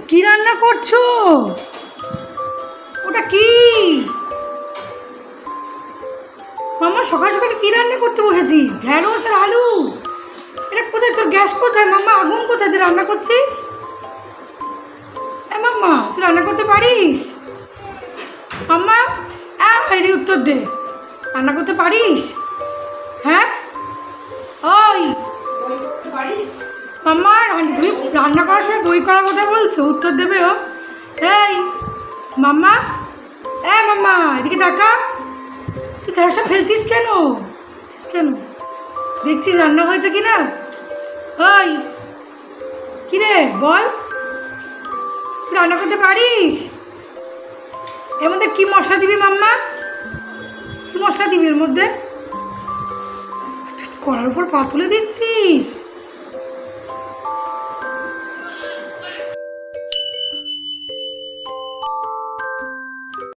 কি রান্না করছো? ওটা কি মাম্মা? সকাল সকালে কি রান্না করতে বসেছিস? ঢ্যাঁড়স আর আলু? এটা কোথায়? তোর গ্যাস কোথায় মাম্মা? আগুন কোথায় যে রান্না করছিস? মাম্মা তুই রান্না করতে পারিস? মাম্মা এরই উত্তর দে, রান্না করতে পারিস? হ্যাঁ ওই পারিস মাম্মা? তুমি রান্না করার সময় বই করার কথা বলছো, উত্তর দেবে ও। এই মাম্মা, মাম্মা এদিকে দেখা। তুই ঢ্যাঁড়সটা ফেলছিস কেন? দেখছিস রান্না হয়েছে কি না? ওই কিরে বল, তুই রান্না করতে পারিস? এর মধ্যে কি মশলা দিবি মাম্মা? কি মশলা দিবি এর মধ্যে? কড়ার উপর পা তুলে দিচ্ছিস?